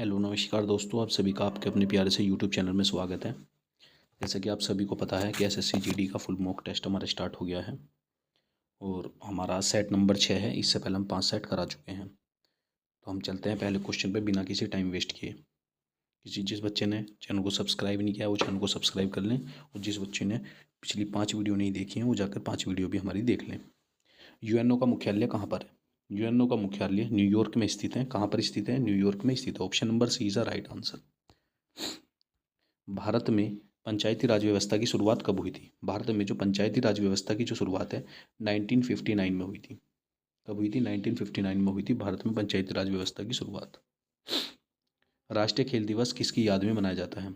Hello नमस्कार दोस्तों, आप सभी का आपके अपने प्यारे से यूट्यूब चैनल में स्वागत है। जैसा कि आप सभी को पता है कि एसएससी जीडी का फुल मॉक टेस्ट हमारा स्टार्ट हो गया है और हमारा सेट नंबर 6 है। इससे पहले हम 5 सेट करा चुके हैं। तो हम चलते हैं पहले क्वेश्चन पे बिना किसी टाइम वेस्ट किए। जिस बच्चे ने चैनल को सब्सक्राइब नहीं किया वो चैनल को सब्सक्राइब कर लें, और जिस बच्चे ने पिछली 5 वीडियो नहीं देखी हैं वो जाकर 5 वीडियो भी हमारी देख लें। यूएनओ का मुख्यालय कहाँ पर है? यूएनओ का मुख्यालय न्यूयॉर्क में स्थित है। कहाँ पर स्थित है? न्यूयॉर्क में स्थित है। Option number C is the right answer. Bharat में पंचायती राज व्यवस्था की शुरुआत कब हुई थी? भारत में जो पंचायती राज व्यवस्था की जो शुरुआत है 1959 में हुई थी। कब हुई थी? 1959 में हुई थी भारत में पंचायती राज व्यवस्था की शुरुआत। राष्ट्रीय खेल दिवस किसकी याद में मनाया जाता है?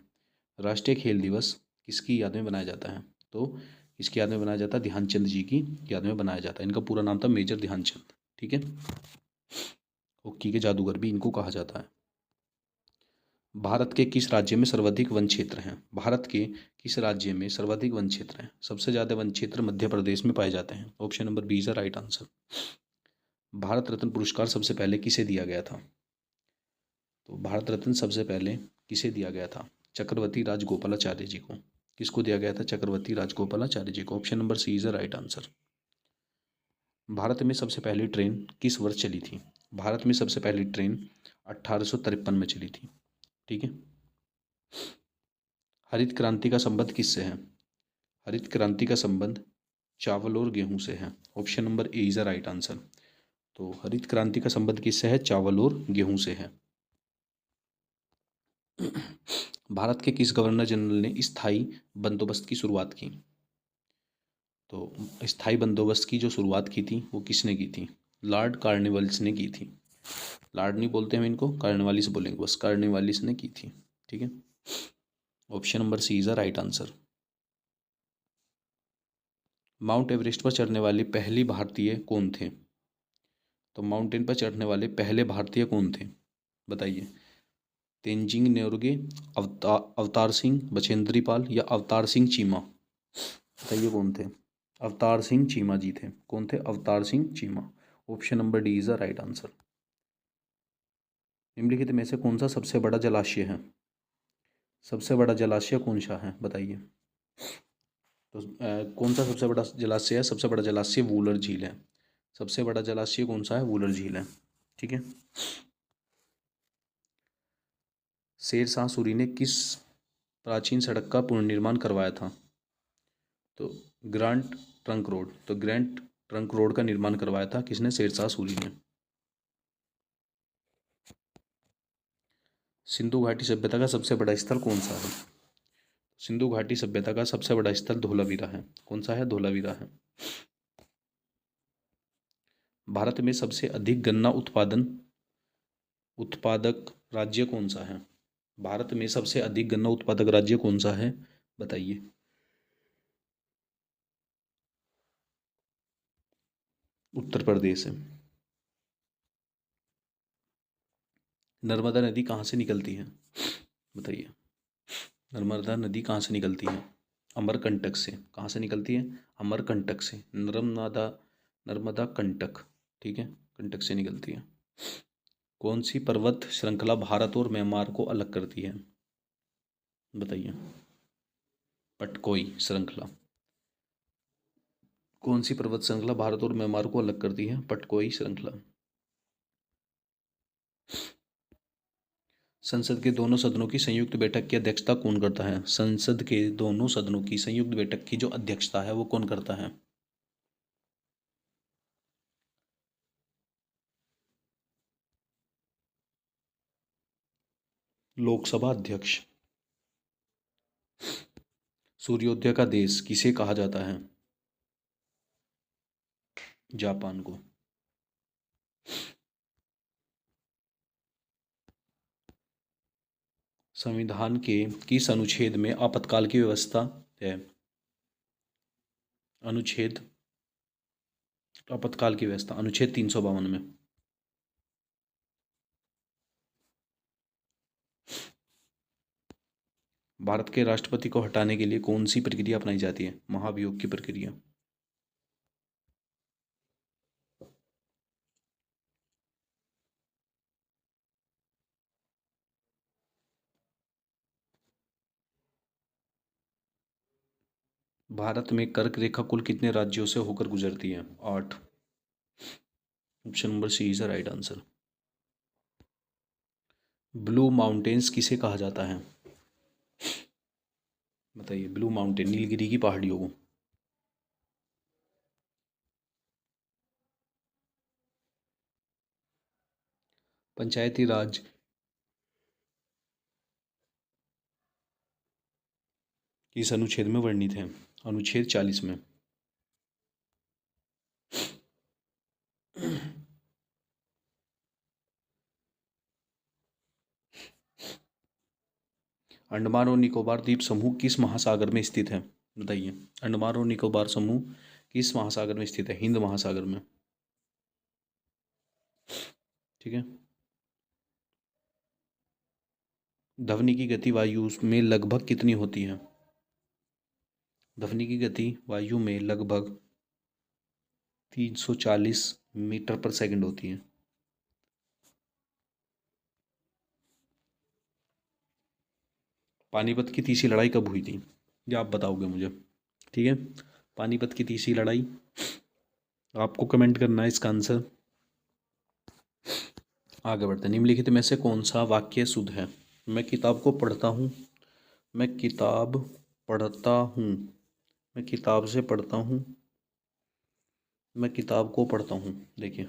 राष्ट्रीय खेल दिवस किसकी याद में मनाया जाता है? तो इसकी याद में बनाया जाता है ध्यानचंद जी की याद में बनाया जाता है। इनका पूरा नाम था मेजर ध्यानचंद। ठीक है, हॉकी के जादूगर भी इनको कहा जाता है। भारत के किस राज्य में सर्वाधिक वन क्षेत्र हैं? भारत के किस राज्य में सर्वाधिक वन क्षेत्र हैं? सबसे ज़्यादा वन क्षेत्र मध्य प्रदेश में पाए जाते हैं। Option number B is the right answer. Bharat Ratna पुरस्कार सबसे पहले किसे दिया गया था? तो भारत रत्न सबसे पहले किसे दिया गया था? चक्रवर्ती राजगोपालाचार्य जी को। किसको दिया गया था? चक्रवर्ती राजगोपालाचार्य जी को। Option number C is the right answer. Bharat में सबसे पहली ट्रेन किस वर्ष चली थी? भारत में सबसे पहली ट्रेन 1853 में चली थी। ठीक है। हरित क्रांति का संबंध किससे है? हरित क्रांति का संबंध चावल और गेहूं से है। Option number A is the right answer. तो हरित क्रांति का संबंध किससे है? चावल और गेहूं से है। भारत के किस गवर्नर जनरल ने स्थायी बंदोबस्त की शुरुआत की? तो स्थायी बंदोबस्त की जो शुरुआत की थी वो किसने की थी? लॉर्ड कार्नवालिस ने की थी। लॉर्ड नहीं बोलते हम इनको, कार्नवालिस बोलेंगे बस। कार्नवालिस ने की थी। ठीक है, option number C is the right answer. Mount Everest पर चढ़ने वाले पहली भारतीय कौन थे? तो माउंटेन पर चढ़ने वाले पहले भारतीय कौन थे? बताइए। तेंजिंग नोरगे, अवतार सिंह, बचेंद्री पाल या अवतार सिंह चीमा? बताइए कौन थे? अवतार सिंह चीमा जी थे। कौन थे? Avtar Singh Cheema. Option number D is the right answer. निम्नलिखित में से कौन सा सबसे बड़ा जलाशय है? सबसे बड़ा जलाशय कौन सा है? बताइए। तो कौन सा सबसे बड़ा जलाशय है? सबसे बड़ा जलाशय वूलर झील है। सबसे बड़ा जलाशय कौन सा है? वूलर झील है। ठीक है। शेर शाह सूरी ने किस प्राचीन सड़क का पुनर्निर्माण करवाया था? तो ग्रैंड ट्रंक रोड। तो ग्रैंड ट्रंक रोड का निर्माण करवाया था किसने? शेर शाह सूरी ने। सिंधु घाटी सभ्यता का सबसे बड़ा स्थल कौन सा है? सिंधु घाटी सभ्यता का सबसे बड़ा स्थल धोलावीरा है। कौन सा है? धोलावीरा है। भारत में सबसे अधिक गन्ना उत्पादक राज्य कौन सा है? भारत में सबसे अधिक गन्ना उत्पादक राज्य कौन सा है? बताइए। उत्तर प्रदेश है। नर्मदा नदी कहाँ से निकलती है? बताइए। नर्मदा नदी कहाँ से निकलती है? अमरकंटक से। कहाँ से निकलती है? अमरकंटक से। नर्मदा नर्मदा कंटक। ठीक है, कंटक से निकलती है। कौन सी पर्वत श्रृंखला भारत और म्यांमार को अलग करती है? बताइए। पटकोई श्रृंखला। कौन सी पर्वत श्रृंखला भारत और म्यांमार को अलग करती है? पटकोई श्रृंखला। संसद के दोनों सदनों की संयुक्त बैठक की अध्यक्षता कौन करता है? संसद के दोनों सदनों की संयुक्त बैठक की जो अध्यक्षता है वो कौन करता है? लोकसभा अध्यक्ष। सूर्योदय का देश किसे कहा जाता है? जापान को। संविधान के किस अनुच्छेद में आपातकाल की व्यवस्था है? अनुच्छेद आपातकाल की व्यवस्था अनुच्छेद 352 में। भारत के राष्ट्रपति को हटाने के लिए कौन सी प्रक्रिया अपनाई जाती है? महाभियोग की प्रक्रिया। भारत में कर्क रेखा कुल कितने राज्यों से होकर गुजरती है? 8। Option number C is the right answer. Blue Mountains किसे कहा जाता है? बताइए, ब्लू माउंटेन, नीलगिरी की पहाड़ियों को। पंचायती राज किस अनुच्छेद में वर्णित है? अनुच्छेद 40 में। अंडमान और निकोबार द्वीप समूह किस महासागर में स्थित है? बताइए, अंडमान और निकोबार समूह किस महासागर में स्थित है? हिंद महासागर में। ठीक है। ध्वनि की गति वायु में लगभग कितनी होती है? ध्वनि की गति वायु में लगभग 340 मीटर पर सेकंड होती है। पानीपत की तीसरी लड़ाई कब हुई थी? ये आप बताओगे मुझे। ठीक है, पानीपत की तीसरी लड़ाई, आपको कमेंट करना है इसका आंसर। आगे बढ़ते हैं। निम्नलिखित में से कौन सा वाक्य शुद्ध है? मैं किताब को पढ़ता हूँ, मैं किताब पढ़ता हूँ, मैं किताब से पढ़ता हूँ, मैं किताब को पढ़ता हूँ। देखिए,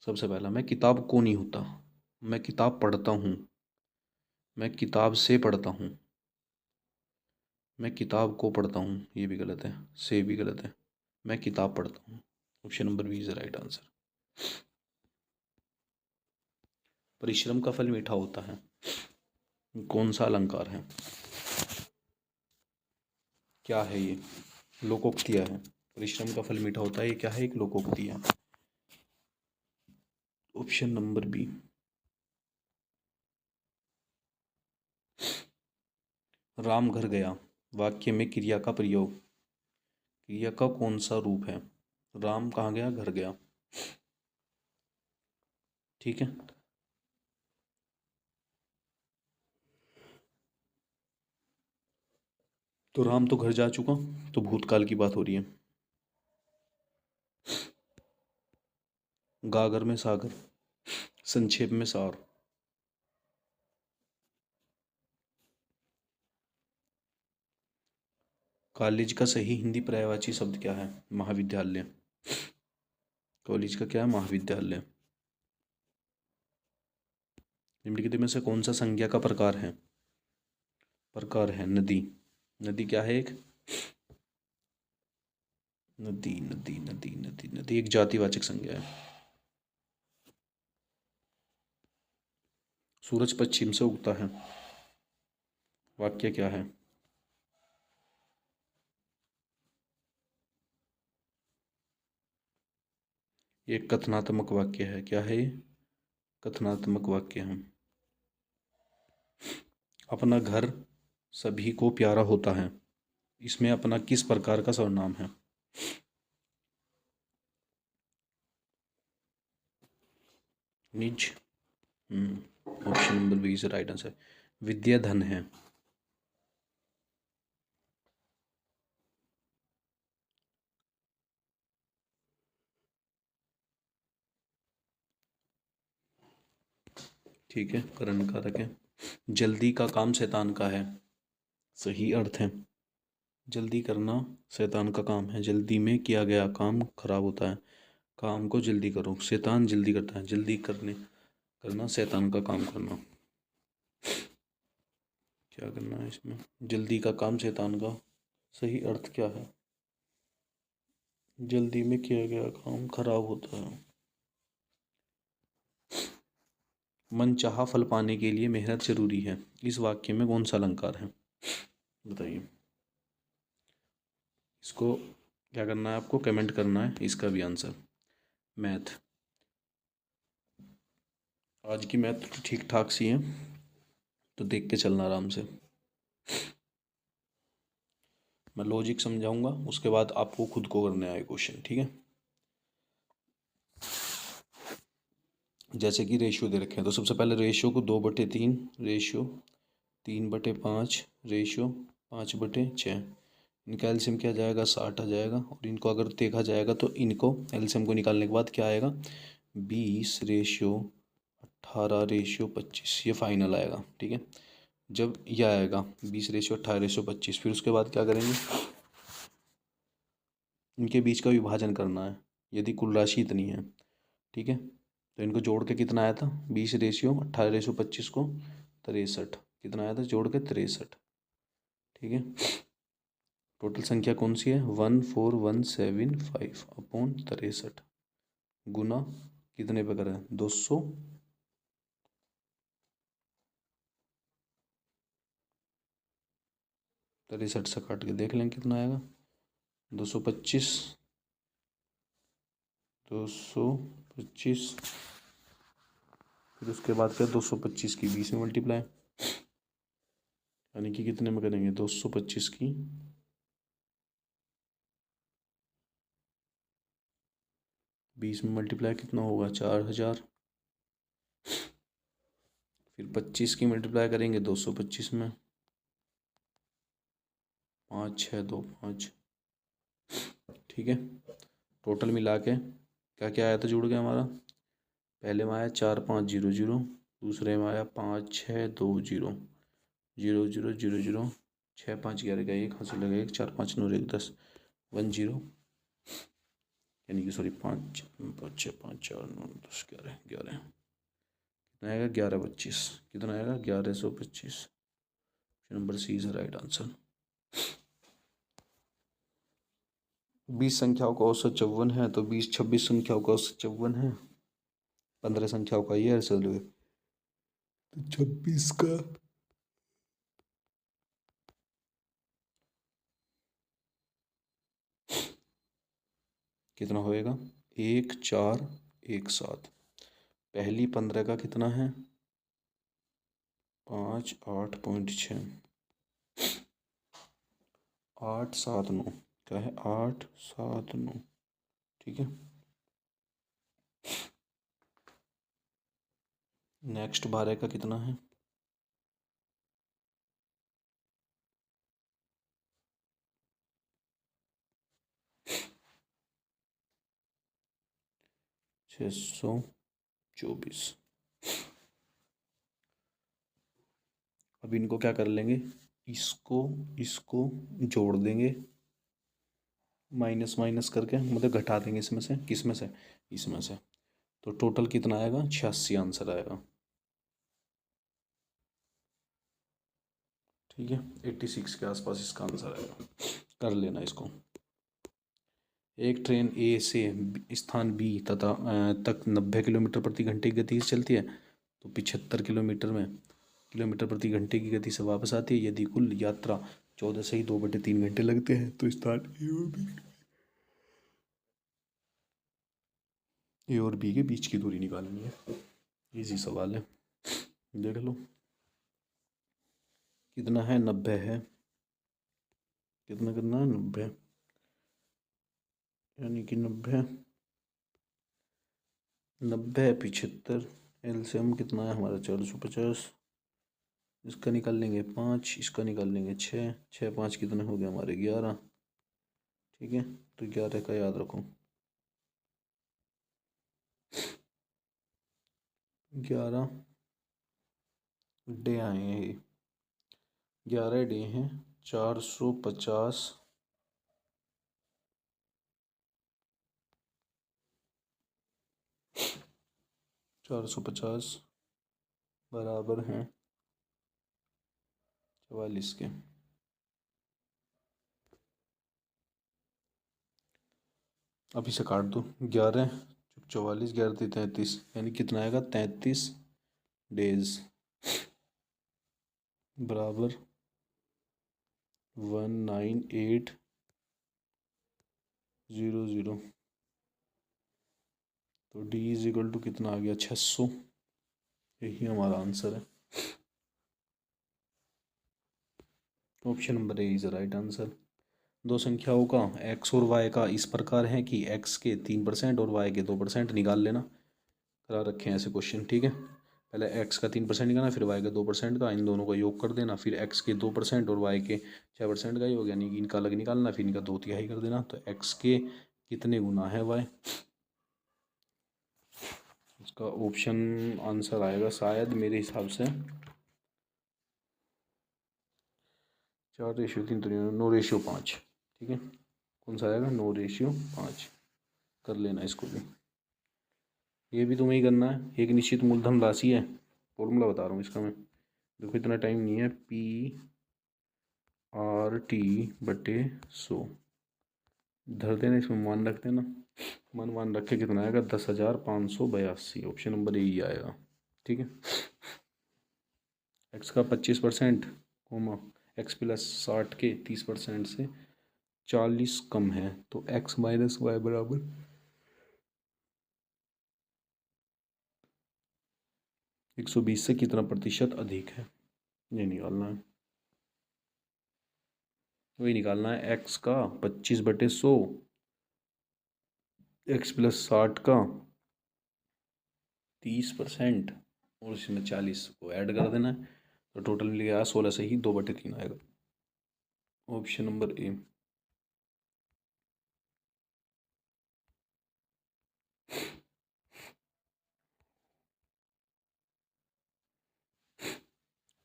सबसे पहला, मैं किताब को नहीं होता, मैं किताब पढ़ता हूँ, मैं किताब से पढ़ता हूँ, मैं किताब को पढ़ता हूँ, ये भी गलत है, से भी गलत है, मैं किताब पढ़ता हूँ। Option number B is the right answer. परिश्रम का फल मीठा होता है, कौन सा अलंकार है? क्या है ये? लोकोक्तियाँ है। परिश्रम का फल मीठा होता है, ये क्या है? एक लोकोक्ति है। Option number B. राम घर गया वाक्य में क्रिया का प्रयोग, क्रिया का कौन सा रूप है? राम कहाँ गया? घर गया। ठीक है, तो राम तो घर जा चुका, तो भूतकाल की बात हो रही है। गागर में सागर, संक्षेप में सार। कॉलेज का सही हिंदी पर्यायवाची शब्द क्या है? महाविद्यालय। कॉलेज का क्या है? महाविद्यालय। निम्नलिखित में से कौन सा संज्ञा का प्रकार है? प्रकार है नदी। नदी क्या है? एक नदी, नदी नदी नदी नदी एक जातिवाचक संज्ञा है। सूरज पश्चिम से उगता है, वाक्य क्या है? ये कथनात्मक वाक्य है। क्या है ये? कथनात्मक वाक्य है। अपना घर सभी को प्यारा होता है, इसमें अपना किस प्रकार का सर्वनाम है? निज। Option number B is right answer. विद्या धन है। ठीक है, करण कारक है। जल्दी का काम शैतान का है, सही अर्थ है। जल्दी करना शैतान का काम है, जल्दी में किया गया काम खराब होता है, काम को जल्दी करो। शैतान जल्दी करता है, जल्दी करने करना शैतान का काम करना। क्या करना है इसमें? जल्दी का काम शैतान का, सही अर्थ क्या है? जल्दी में किया गया काम खराब होता है। मनचाहा फल पाने के लिए मेहनत जरूरी है, इस वाक्य में कौन सा अलंकार है? बताइए। इसको क्या करना है आपको? कमेंट करना है इसका भी आंसर। मैथ, आज की मैथ तो ठीक ठाक सी है, तो देख के चलना आराम से। मैं लॉजिक समझाऊंगा, उसके बाद आपको खुद को करने आए क्वेश्चन। ठीक है, जैसे कि रेशियो दे रखे हैं, तो सबसे पहले रेशियो को 2/3, रेशियो 3/5, रेशियो 5/6, इनका एलसीएम क्या जाएगा, 60 आ जाएगा। और इनको अगर देखा जाएगा तो इनको एलसीएम को निकालने के बाद क्या आएगा, 20:18:25, ये फाइनल आएगा। ठीक है, जब यह आएगा 20:18:25, फिर उसके बाद क्या करेंगे, इनके बीच का विभाजन करना है यदि कुल राशि इतनी है। ठीक है, तो इनको जोड़ के कितना आया था, 20:18:25 को 63, कितना आया था जोड़ के 63। ठीक है, टोटल संख्या कौन सी है, 14175/63 गुना कितने पे करें, 200, 63 से काट के देख लें कितना आएगा, 225, 225, फिर उसके बाद क्या, 225 की 20 में मल्टीप्लाई, यानी कि कितने में करेंगे, 225 की 20 में मल्टीप्लाई कितना होगा, 4000, फिर 25 की मल्टीप्लाई करेंगे 225 में, 5625। ठीक है, टोटल मिला के क्या क्या आया था जुड़ गया हमारा, पहले में आया 4500, दूसरे में आया 5620, 0000, 6 5 11 का 1 हासिल लगा 1, 4 5 9 1 10, 10, यानी कि सॉरी 5 5 6 5 4 9 10 11 11, कितना आएगा 1125, कितना आएगा 1125। Number C is right answer. 20 संख्याओं का औसत 54 है, तो 20-26 संख्याओं का औसत 54 है, 15 संख्याओं का ये आंसर है, तो 26 का कितना होएगा, 1417। पहली 15 का कितना है, 5 8.6, 879, क्या है 879। ठीक है, नेक्स्ट 12 का कितना है, 624। अब इनको क्या कर लेंगे, इसको इसको जोड़ देंगे, माइनस माइनस करके, मतलब घटा देंगे इसमें से, किस में से, इसमें से, तो टोटल कितना आएगा, 86 आंसर आएगा। ठीक है, 86 के आसपास इसका आंसर आएगा, कर लेना इसको। एक ट्रेन ए से स्थान बी तक 90 किलोमीटर प्रति घंटे की गति से चलती है, तो 75 किलोमीटर प्रति घंटे की गति से वापस आती है। यदि कुल यात्रा 14 से ही 2/3 घंटे लगते हैं, तो स्थान ए और बी के बीच की दूरी निकालनी है। इजी सवाल है, देख लो कितना है, 90 है, कितना करना है, 90, यानी कि 90 75, एलसीएम कितना है हमारा 450, इसका निकाल लेंगे 5, इसका निकाल लेंगे 6, 6 5 कितने हो गए हमारे 11। ठीक है, तो 11 का याद रखो, 11 डे आए हैं, 11 डे हैं, 450, 450 बराबर हैं 44 के। अभी से काट दो, 11 44 11 33, यानी कितना आएगा, 33 डेज बराबर 19800। तो डी इज इक्वल टू कितना आ गया, 600। यही हमारा आंसर है, option number A is right answer. दो संख्याओं का एक्स और वाई का इस प्रकार है कि एक्स के 3% और वाई के 2% निकाल लेना, करा रखे हैं ऐसे क्वेश्चन। ठीक है, पहले x का 3% निकालना, फिर y का 2% का, इन दोनों का योग कर देना, फिर x के 2% और y के 6% का योग, यानी कि इनका अलग निकालना, फिर इनका 2/3 कर देना। तो x के कितने गुना है y? इसका ऑप्शन आंसर आएगा शायद मेरे हिसाब से 4:3 तो 9:5। ठीक है, कौन सा आएगा? 9:5 कर लेना इसको भी। ये भी तुम्हें ही करना है। एक निश्चित मूलधन राशि है, फॉर्मूला बता रहा हूँ इसका मैं, देखो इतना टाइम नहीं है। P/100 धर देना, इसमें मान रख देना। मान रख के कितना आएगा? 10,582। ऑप्शन नंबर यही आएगा। ठीक है, एक्स का 25% कोमा एक्स प्लस 60 के 30% से 40 कम है, तो x माइनस वाई बराबर 120 से कितना प्रतिशत अधिक है, ये निकालना है। वही निकालना है, x का 25/100, x प्लस 60 का 30% और इसमें 40 को ऐड कर देना है, तो टोटल मिल गया 16 से ही 2/3 आएगा। Option number A.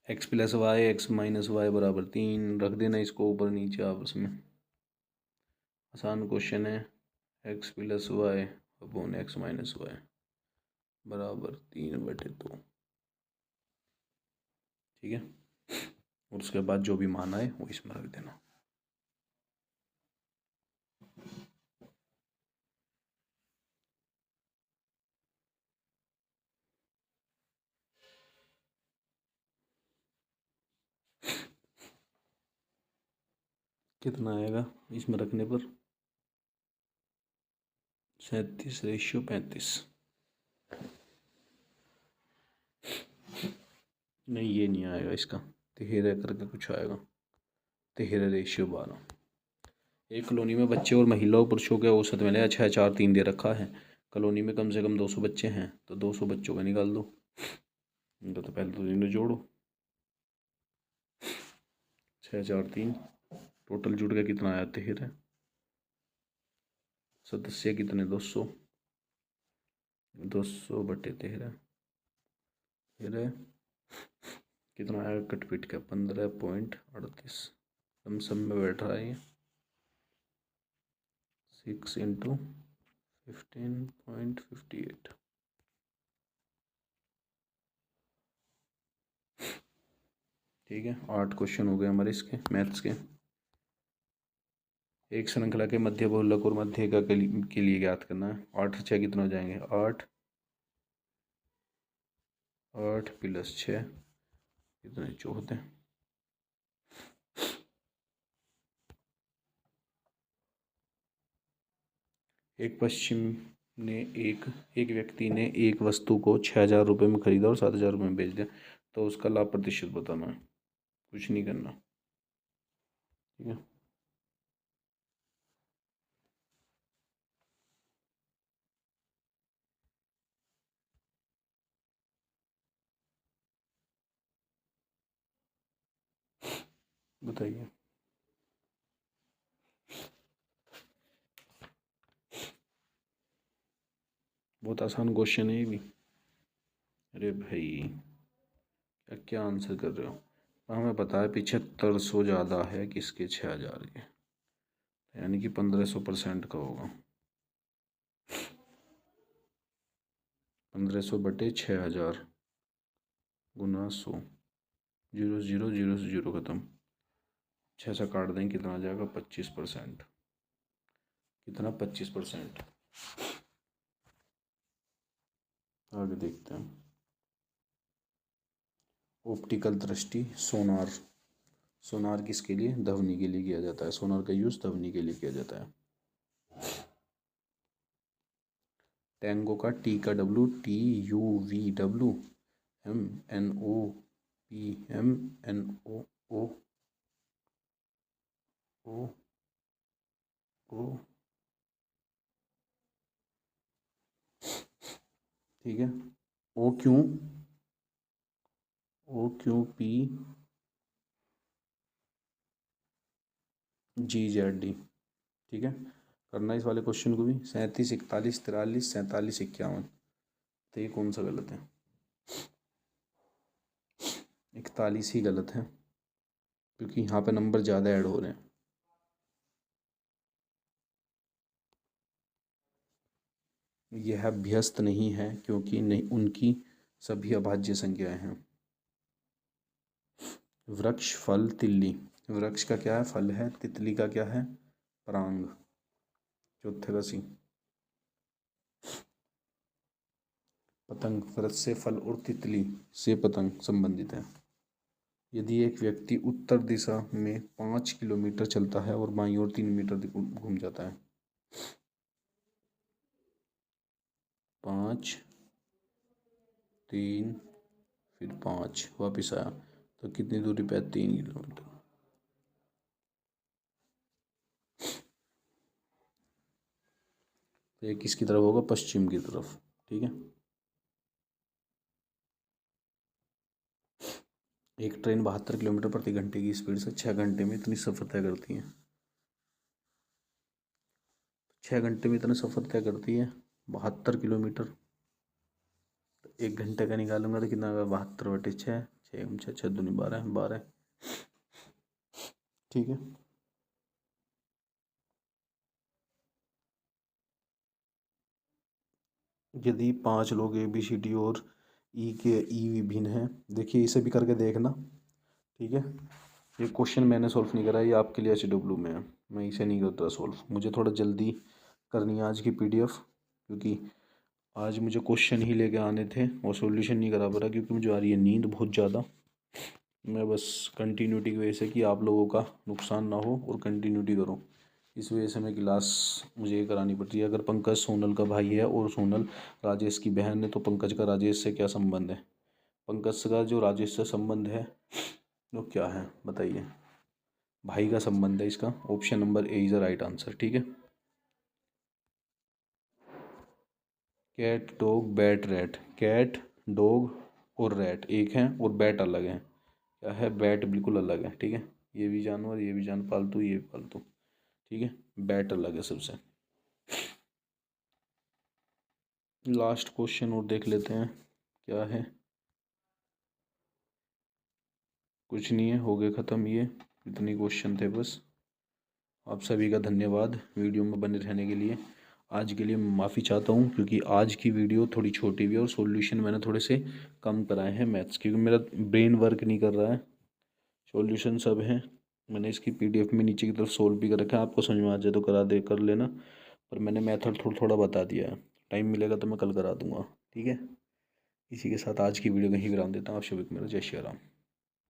X plus Y X minus Y बराबर 3 रख देना, इसको ऊपर नीचे आपस में। आसान क्वेश्चन है। X plus Y upon X minus Y बराबर 3/2। ठीक है, और उसके बाद जो भी मान आए वो इसमें रख देना। कितना आएगा इसमें रखने पर? 37/35। नहीं, ये नहीं आएगा इसका, 13 करके कुछ आएगा, 13/12। एक कॉलोनी में बच्चे और महिलाओं पुरुषों के औसत मिले 6,4,3 दे रखा है। कॉलोनी में कम से कम 200 बच्चे हैं, तो 200 बच्चों का निकाल दो। इनका तो पहले तो इन्हें जोड़ो, 6,4,3 टोटल जुड़ के कितना आया? 13। सदस्य कितने? 200, 200/13 कितना आएगा? कटपीट का 15.38 लमसम में बैठ रहा है ये। 6 × 15.58। ठीक है, 8 क्वेश्चन हो गए हमारे इसके मैथ्स के। एक श्रृंखला के मध्य बहुलक और मध्य का के लिए ज्ञात करना है। 8 × 6 कितना हो जाएंगे? 8, 8 + 6 कितने? 14। एक पश्चिम ने एक व्यक्ति ने एक वस्तु को 6,000 रुपये में खरीदा और 7,000 रुपये में बेच दिया, तो उसका लाभ प्रतिशत बताना है। कुछ नहीं करना। ठीक है, बताइए। बहुत आसान क्वेश्चन है ये भी। अरे भाई, क्या क्या आंसर कर रहे हो? हमें पता है 7500 ज़्यादा है किसके? 6,000 के, यानी कि 1500% का होगा। 1500/6,000 गुना 100, 0 0 0 से 0 ख़त्म, 6 से काट देंगे, कितना आ जाएगा? 25%। कितना? 25%। आगे देखते हैं। ऑप्टिकल दृष्टि सोनार। सोनार किसके लिए? ध्वनि के लिए किया जाता है। सोनार का यूज़ ध्वनि के लिए किया जाता है। टैंगो का T का TUVW, MNOPMNO ओ ओ। ठीक है, ओ क्यों? OQP GZD। ठीक है, करना इस वाले क्वेश्चन को भी। 37, 41, 43, 47, 51। तो ये कौन सा गलत है? 41 ही गलत है, क्योंकि यहाँ पे नंबर ज़्यादा ऐड हो रहे हैं। यह अभ्यस्त नहीं है, क्योंकि नहीं उनकी सभी अभाज्य संख्याएं हैं। वृक्ष, फल, तिल्ली। वृक्ष का क्या है? फल है। तितली का क्या है? पराग। चौथे का सी। पतंग, वृक्ष से फल और तितली से पतंग संबंधित है। यदि एक व्यक्ति उत्तर दिशा में 5 किलोमीटर चलता है और बाईं ओर 3 मीटर घूम जाता है। 5, 3, फिर 5 वापिस आया, तो कितनी दूरी पे? 3 किलोमीटर। तो ये किसकी तरफ होगा? पश्चिम की तरफ। ठीक है। एक ट्रेन 72 किलोमीटर प्रति घंटे की स्पीड से 6 घंटे में इतनी सफ़र तय करती है। 6 घंटे में इतना सफ़र तय करती है, 72 किलोमीटर। तो 1 घंटे का निकालूंगा तो कितना होगा? 72/6, 6 6 दूनी 12, 12। ठीक है। यदि 5 लोग ABCD और ई विभिन्न हैं, देखिए इसे भी करके देखना। ठीक है, ये क्वेश्चन मैंने सॉल्व नहीं करा, ये आपके लिए HW में है, मैं इसे नहीं करता सॉल्व। मुझे थोड़ा जल्दी करनी है आज की PDF, क्योंकि आज मुझे क्वेश्चन ही लेके आने थे और सॉल्यूशन नहीं करा पा रहा, क्योंकि मुझे आ रही है नींद बहुत ज़्यादा। मैं बस कंटिन्यूटी की वजह से, कि आप लोगों का नुकसान ना हो और कंटिन्यूटी करो, इस वजह से मैं क्लास मुझे ये करानी पड़ती है। अगर पंकज सोनल का भाई है और सोनल राजेश की बहन है, तो पंकज का राजेश से क्या संबंध है? पंकज का जो राजेश से संबंध है वो क्या है बताइए? भाई का संबंध है इसका। Option number A is the right answer. ठीक है। Cat, dog, bat, rat. Cat, dog और रैट एक हैं और बैट अलग है। क्या है? बैट बिल्कुल अलग है। ठीक है, ये भी जानवर, ये भी जानवर, पालतू, ये भी पालतू। ठीक है, बैट अलग है सबसे। लास्ट क्वेश्चन और देख लेते हैं क्या है। कुछ नहीं है, हो गए ख़त्म। ये इतने क्वेश्चन थे बस। आप सभी का धन्यवाद वीडियो में बने रहने के लिए। आज के लिए माफ़ी चाहता हूँ, क्योंकि आज की वीडियो थोड़ी छोटी भी है और सॉल्यूशन मैंने थोड़े से कम कराए हैं मैथ्स, क्योंकि मेरा ब्रेन वर्क नहीं कर रहा है। सॉल्यूशन सब हैं, मैंने इसकी PDF में नीचे की तरफ सोल्व भी कर रखा है। आपको समझ में आ जाए तो कर लेना, पर मैंने मेथड थोड़ा थोड़ा बता दिया है। टाइम मिलेगा तो मैं कल करा दूँगा। ठीक है, इसी के साथ आज की वीडियो कहीं विराम देता हूँ। आप सभी को मेरा जय श्री राम।